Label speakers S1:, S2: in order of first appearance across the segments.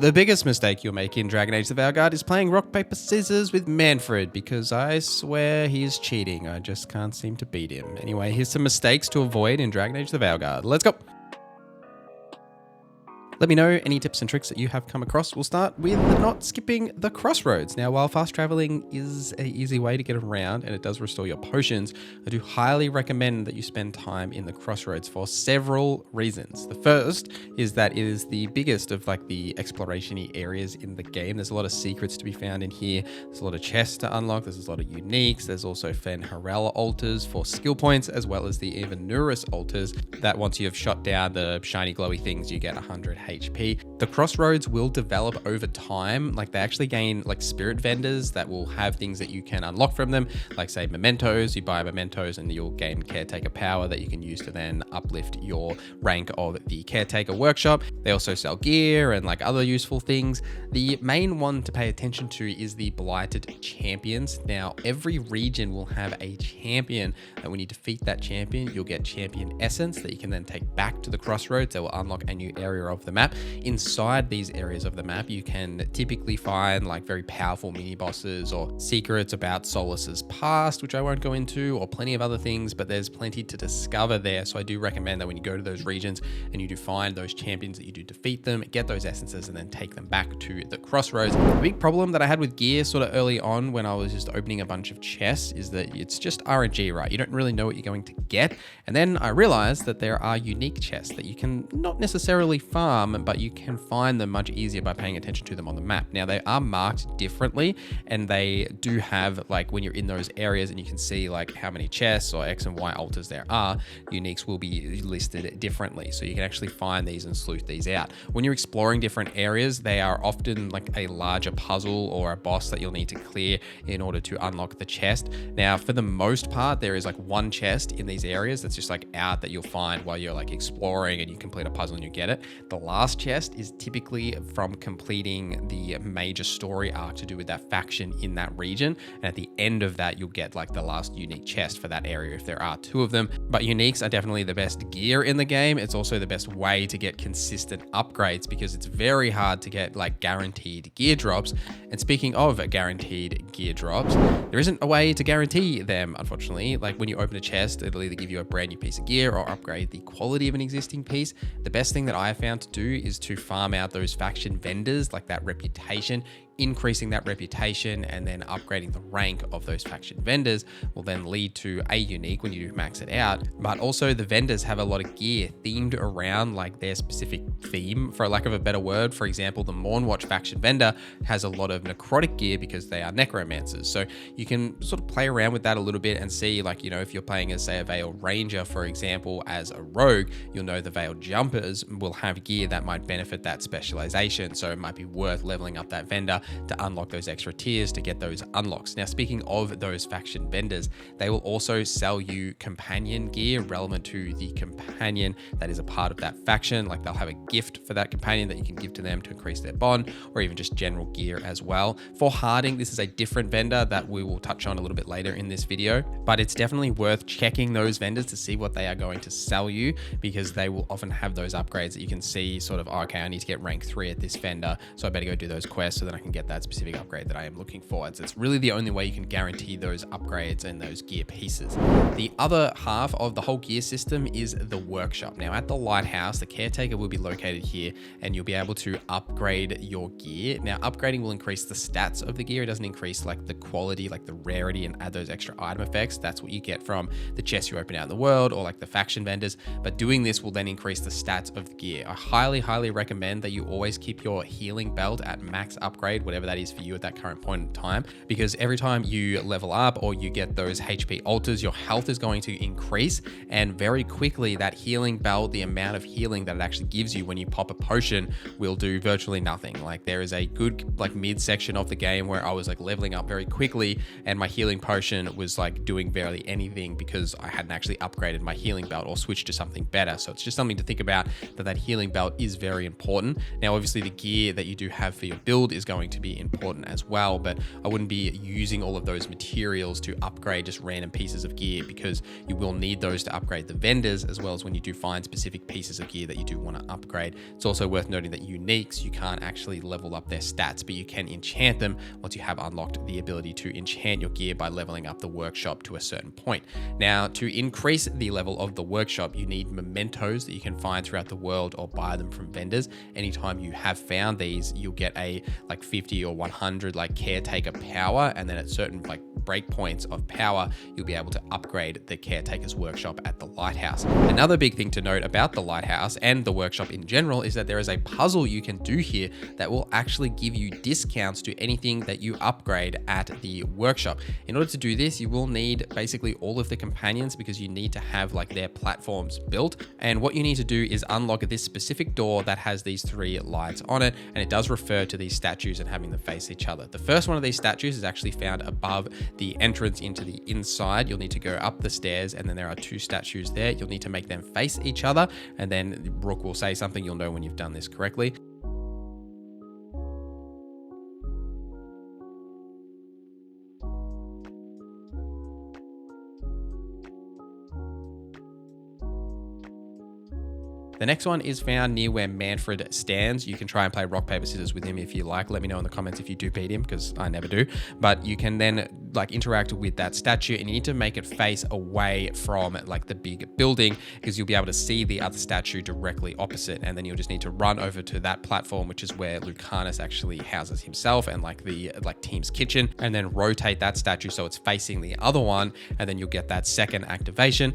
S1: The biggest mistake you'll make in Dragon Age The Veilguard is playing rock, paper, scissors with Manfred, because I swear he's cheating. I just can't seem to beat him. Anyway, here's some mistakes to avoid in Dragon Age The Veilguard. Let's go! Let me know any tips and tricks that you have come across. We'll start with not skipping the Crossroads. Now, while fast traveling is an easy way to get around and it does restore your potions, I do highly recommend that you spend time in the Crossroads for several reasons. The first is that it is the biggest of like the exploration-y areas in the game. There's a lot of secrets to be found in here. There's a lot of chests to unlock. There's a lot of uniques. There's also Fen Harel altars for skill points, as well as the Evanurus altars that once you have shot down the shiny glowy things, you get 100 HP. The Crossroads will develop over time. Like they actually gain like spirit vendors that will have things that you can unlock from them, like say mementos. You buy mementos and you'll gain caretaker power that you can use to then uplift your rank of the caretaker workshop. They also sell gear and like other useful things. The main one to pay attention to is the blighted champions. Now every region will have a champion, and when you defeat that champion, you'll get champion essence that you can then take back to the Crossroads. They will unlock a new area of the map. Inside these areas of the map, you can typically find like very powerful mini bosses or secrets about Solus's past, which I won't go into, or plenty of other things, but there's plenty to discover there. So I do recommend that when you go to those regions and you do find those champions, that you do defeat them, get those essences, and then take them back to the Crossroads. The big problem that I had with gear sort of early on when I was just opening a bunch of chests is that it's just RNG, right? You don't really know what you're going to get. And then I realized that there are unique chests that you can not necessarily farm, but you can find them much easier by paying attention to them on the map. Now they are marked differently, and they do have like when you're in those areas and you can see like how many chests or X and Y altars there are, uniques will be listed differently. So you can actually find these and sleuth these out. When you're exploring different areas, they are often like a larger puzzle or a boss that you'll need to clear in order to unlock the chest. Now, for the most part, there is like one chest in these areas that's just like out that you'll find while you're like exploring and you complete a puzzle and you get it. The last chest is typically from completing the major story arc to do with that faction in that region, and at the end of that you'll get like the last unique chest for that area if there are two of them. But uniques are definitely the best gear in the game. It's also the best way to get consistent upgrades because it's very hard to get like guaranteed gear drops. And speaking of guaranteed gear drops, there isn't a way to guarantee them, unfortunately. Like when you open a chest, it'll either give you a brand new piece of gear or upgrade the quality of an existing piece. The best thing that I have found to do is to farm out those faction vendors, like that reputation. Increasing that reputation and then upgrading the rank of those faction vendors will then lead to a unique when you do max it out. But also the vendors have a lot of gear themed around like their specific theme, for lack of a better word. For example, the Mournwatch faction vendor has a lot of necrotic gear because they are necromancers. So you can sort of play around with that a little bit and see, like, you know, if you're playing as say a Veil Ranger, for example, as a rogue, you'll know the Veil Jumpers will have gear that might benefit that specialization. So it might be worth leveling up that vendor to unlock those extra tiers to get those unlocks. Now, speaking of those faction vendors, they will also sell you companion gear relevant to the companion that is a part of that faction. Like they'll have a gift for that companion that you can give to them to increase their bond, or even just general gear as well. For harding, this is a different vendor that we will touch on a little bit later in this video, but it's definitely worth checking those vendors to see what they are going to sell you, because they will often have those upgrades that you can see sort of, oh, okay, I need to get rank 3 at this vendor, so I better go do those quests so that I can get that specific upgrade that I am looking for. It's really the only way you can guarantee those upgrades and those gear pieces. The other half of the whole gear system is the workshop. Now at the lighthouse, the caretaker will be located here and you'll be able to upgrade your gear. Now upgrading will increase the stats of the gear. It doesn't increase like the quality, like the rarity, and add those extra item effects. That's what you get from the chests you open out in the world or like the faction vendors. But doing this will then increase the stats of the gear. I highly recommend that you always keep your healing belt at max upgrade, whatever that is for you at that current point in time, because every time you level up or you get those HP altars, your health is going to increase, and very quickly that healing belt, the amount of healing that it actually gives you when you pop a potion, will do virtually nothing. Like there is a good like mid section of the game where I was like leveling up very quickly and my healing potion was like doing barely anything because I hadn't actually upgraded my healing belt or switched to something better. So it's just something to think about, that healing belt is very important. Now obviously the gear that you do have for your build is going to be important as well, but I wouldn't be using all of those materials to upgrade just random pieces of gear, because you will need those to upgrade the vendors, as well as when you do find specific pieces of gear that you do want to upgrade. It's also worth noting that uniques, you can't actually level up their stats, but you can enchant them once you have unlocked the ability to enchant your gear by leveling up the workshop to a certain point. Now, to increase the level of the workshop, you need mementos that you can find throughout the world or buy them from vendors. Anytime you have found these, you'll get a like 50 or 100 like caretaker power, and then at certain like breakpoints of power, you'll be able to upgrade the caretaker's workshop at the lighthouse. Another big thing to note about the lighthouse and the workshop in general is that there is a puzzle you can do here that will actually give you discounts to anything that you upgrade at the workshop. In order to do this, you will need basically all of the companions, because you need to have like their platforms built. And what you need to do is unlock this specific door that has these 3 lights on it, and it does refer to these statues and having them face each other. The first one of these statues is actually found above the entrance into the inside. You'll need to go up the stairs, and then there are 2 statues there. You'll need to make them face each other, and then Rook will say something. You'll know when you've done this correctly. The next one is found near where Manfred stands. You can try and play rock, paper, scissors with him if you like. Let me know in the comments if you do beat him, because I never do. But you can then like interact with that statue, and you need to make it face away from like the big building, because you'll be able to see the other statue directly opposite. And then you'll just need to run over to that platform, which is where Lucanus actually houses himself, and like the team's kitchen, and then rotate that statue so it's facing the other one, and then you'll get that second activation.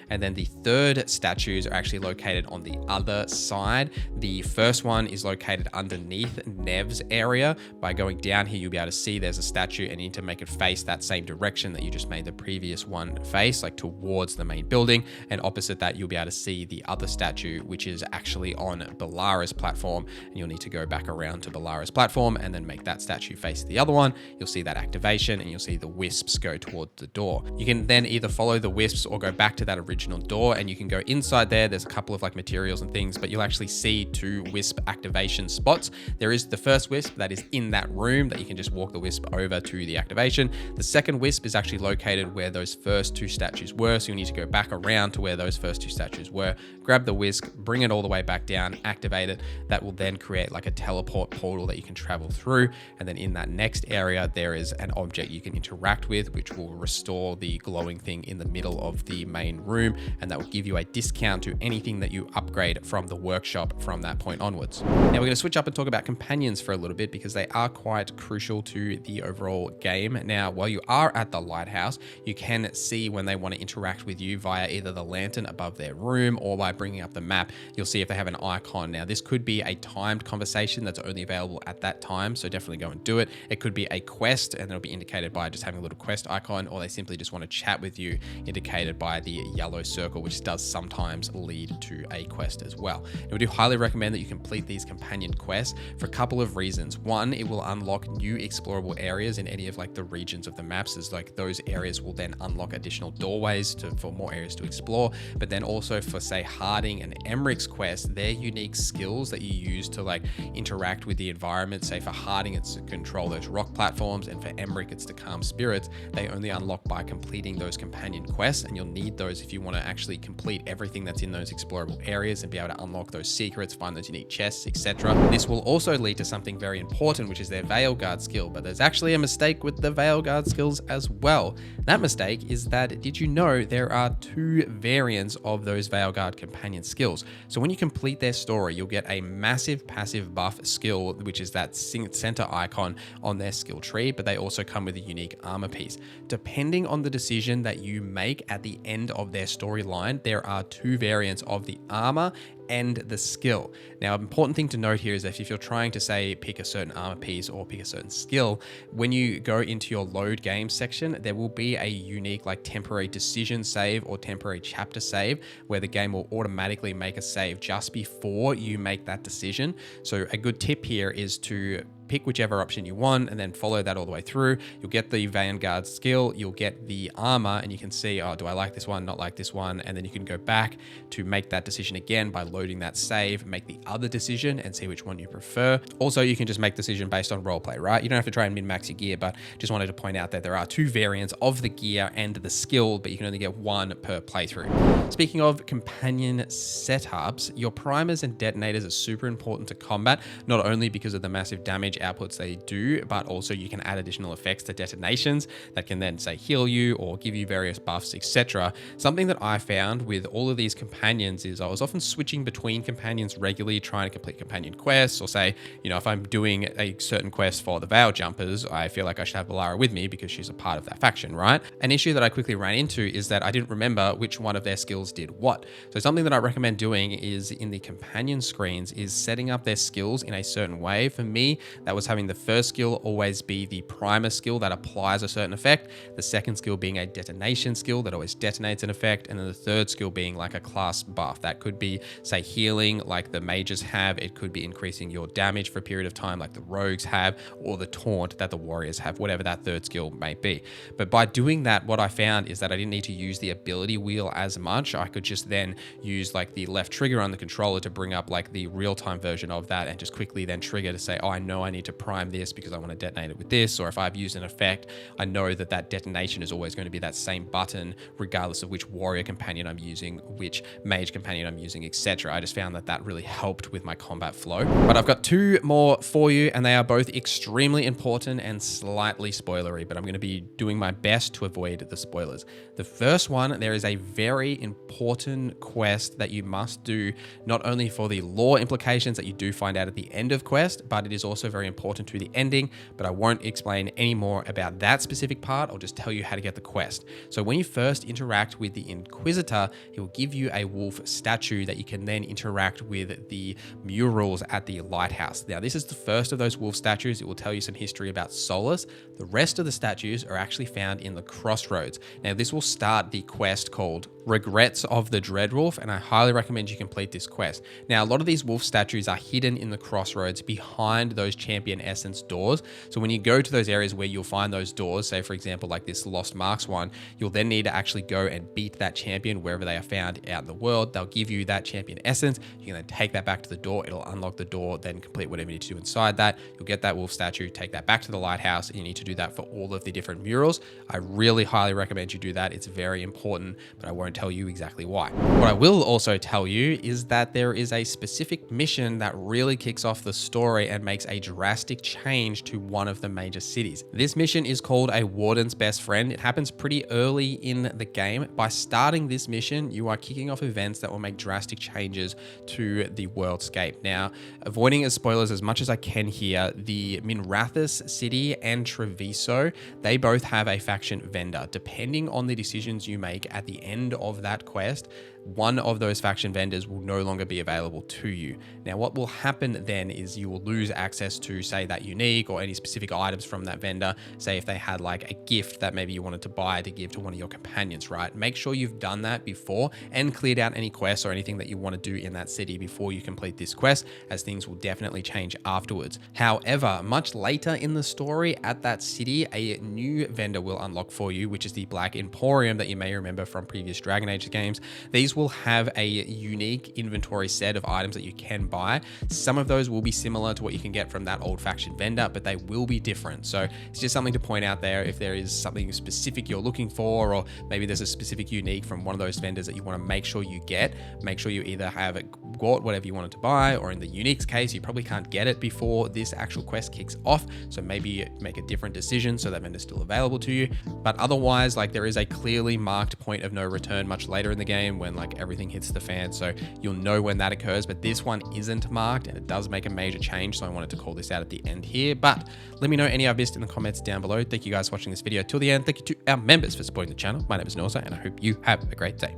S1: And then the third statues are actually located on the other side. The first one is located underneath Nev's area. By going down here, you'll be able to see there's a statue, and you need to make it face that same direction that you just made the previous one face, like towards the main building. And opposite that, you'll be able to see the other statue, which is actually on Balara's platform. And you'll need to go back around to Balara's platform and then make that statue face the other one. You'll see that activation, and you'll see the wisps go towards the door. You can then either follow the wisps or go back to that original door, and you can go inside there. There's a couple of like materials and things, but you'll actually see 2 wisp activation spots. There is the first wisp that is in that room that you can just walk the wisp over to the activation. The second wisp is actually located where those first 2 statues were, so you need to go back around to where those first 2 statues were, grab the wisp, bring it all the way back down, activate it. That will then create like a teleport portal that you can travel through, and then in that next area there is an object you can interact with, which will restore the glowing thing in the middle of the main room, and that will give you a discount to anything that you upgrade from the workshop from that point onwards. Now we're going to switch up and talk about companions for a little bit, because they are quite crucial to the overall game. Now, while you are at the lighthouse, you can see when they want to interact with you via either the lantern above their room or by bringing up the map. You'll see if they have an icon. Now, this could be a timed conversation that's only available at that time, so definitely go and do it. It could be a quest, and it'll be indicated by just having a little quest icon, or they simply just want to chat with you, indicated by the yellow circle, which does sometimes lead to a quest as well. And we do highly recommend that you complete these companion quests for a couple of reasons. One, it will unlock new explorable areas in any of like the regions of the maps, as like those areas will then unlock additional doorways for more areas to explore. But then also for say Harding and Emmerich's quest, they're unique skills that you use to like interact with the environment. Say for Harding, it's to control those rock platforms, and for Emmerich, it's to calm spirits. They only unlock by completing those companion quests, and you'll need those if you want to actually complete everything that's in those explorable areas and be able to unlock those secrets, find those unique chests, etc. This will also lead to something very important, which is their Veilguard skill. But there's actually a mistake with the Veilguard skills as well. That mistake is that, did you know there are 2 variants of those Veilguard companion skills? So when you complete their story, you'll get a massive passive buff skill, which is that center icon on their skill tree, but they also come with a unique armor piece. Depending on the decision that you make at the end of their storyline, there are 2 variants of the armor and the skill. Now, an important thing to note here is that if you're trying to say pick a certain armor piece or pick a certain skill, when you go into your load game section, there will be a unique like temporary decision save or temporary chapter save where the game will automatically make a save just before you make that decision. So a good tip here is to pick whichever option you want and then follow that all the way through. You'll get the Vanguard skill, you'll get the armor, and you can see, oh, do I like this one, not like this one? And then you can go back to make that decision again by loading that save, make the other decision and see which one you prefer. Also, you can just make decision based on roleplay, right? You don't have to try and min-max your gear, but just wanted to point out that there are two variants of the gear and the skill, but you can only get one per playthrough. Speaking of companion setups, your primers and detonators are super important to combat, not only because of the massive damage outputs they do, but also you can add additional effects to detonations that can then say heal you or give you various buffs, etc. Something that I found with all of these companions is I was often switching between companions regularly, trying to complete companion quests, or say, you know, if I'm doing a certain quest for the Veil Jumpers, I feel like I should have Valara with me because she's a part of that faction, right? An issue that I quickly ran into is that I didn't remember which one of their skills did what. So something that I recommend doing is in the companion screens is setting up their skills in a certain way. For me, that was having the first skill always be the primer skill that applies a certain effect, the second skill being a detonation skill that always detonates an effect, and then the third skill being like a class buff. That could be, say, healing like the mages have, it could be increasing your damage for a period of time like the rogues have, or the taunt that the warriors have, whatever that third skill may be. But by doing that, what I found is that I didn't need to use the ability wheel as much. I could just then use like the left trigger on the controller to bring up like the real-time version of that and just quickly then trigger to say, oh, I know I need to prime this because I want to detonate it with this, or if I've used an effect, I know that that detonation is always going to be that same button regardless of which warrior companion I'm using, which mage companion I'm using, etc. I just found that that really helped with my combat flow. But I've got two more for you, and they are both extremely important and slightly spoilery, but I'm going to be doing my best to avoid the spoilers. The first one, there is a very important quest that you must do, not only for the lore implications that you do find out at the end of quest, but it is also very important to the ending, but I won't explain any more about that specific part. I'll just tell you how to get the quest. So when you first interact with the Inquisitor, he will give you a wolf statue that you can then interact with the murals at the lighthouse. Now, this is the first of those wolf statues. It will tell you some history about Solus. The rest of the statues are actually found in the Crossroads. Now, this will start the quest called Regrets of the Dreadwolf, and I highly recommend you complete this quest. Now, a lot of these wolf statues are hidden in the Crossroads behind those champion essence doors. So when you go to those areas where you'll find those doors, say for example like this Lost Marks one, you'll then need to actually go and beat that champion wherever they are found out in the world. They'll give you that champion essence. You can then take that back to the door. It'll unlock the door, then complete whatever you need to do inside that. You'll get that wolf statue, take that back to the lighthouse, and you need to do that for all of the different murals. I really highly recommend you do that. It's very important, but I won't tell you exactly why. What I will also tell you is that there is a specific mission that really kicks off the story and makes a drastic change to one of the major cities. This mission is called A Warden's Best Friend. It happens pretty early in the game. By starting this mission, you are kicking off events that will make drastic changes to the worldscape. Now, avoiding spoilers as much as I can here, the Minrathous city and Treviso, they both have a faction vendor. Depending on the decisions you make at the end of that quest, one of those faction vendors will no longer be available to you. Now, what will happen then is you will lose access to, say, that unique or any specific items from that vendor. Say if they had like a gift that maybe you wanted to buy to give to one of your companions, right? Make sure you've done that before and cleared out any quests or anything that you want to do in that city before you complete this quest, as things will definitely change afterwards. However, much later in the story at that city, a new vendor will unlock for you, which is the Black Emporium that you may remember from previous Dragon Age games. These will have a unique inventory set of items that you can buy. Some of those will be similar to what you can get from that old faction vendor, but they will be different. So it's just something to point out there. If there is something specific you're looking for, or maybe there's a specific unique from one of those vendors that you want to make sure you get, make sure you either have got whatever you wanted to buy, or in the unique's case, you probably can't get it before this actual quest kicks off. So maybe make a different decision so that vendor's still available to you. But otherwise, like, there is a clearly marked point of no return much later in the game when like everything hits the fan. So you'll know when that occurs, but this one isn't marked and it does make a major change. So I wanted to call this out at the end here, but let me know any I've missed in the comments down below. Thank you guys for watching this video till the end. Thank you to our members for supporting the channel. My name is NorZZa and I hope you have a great day.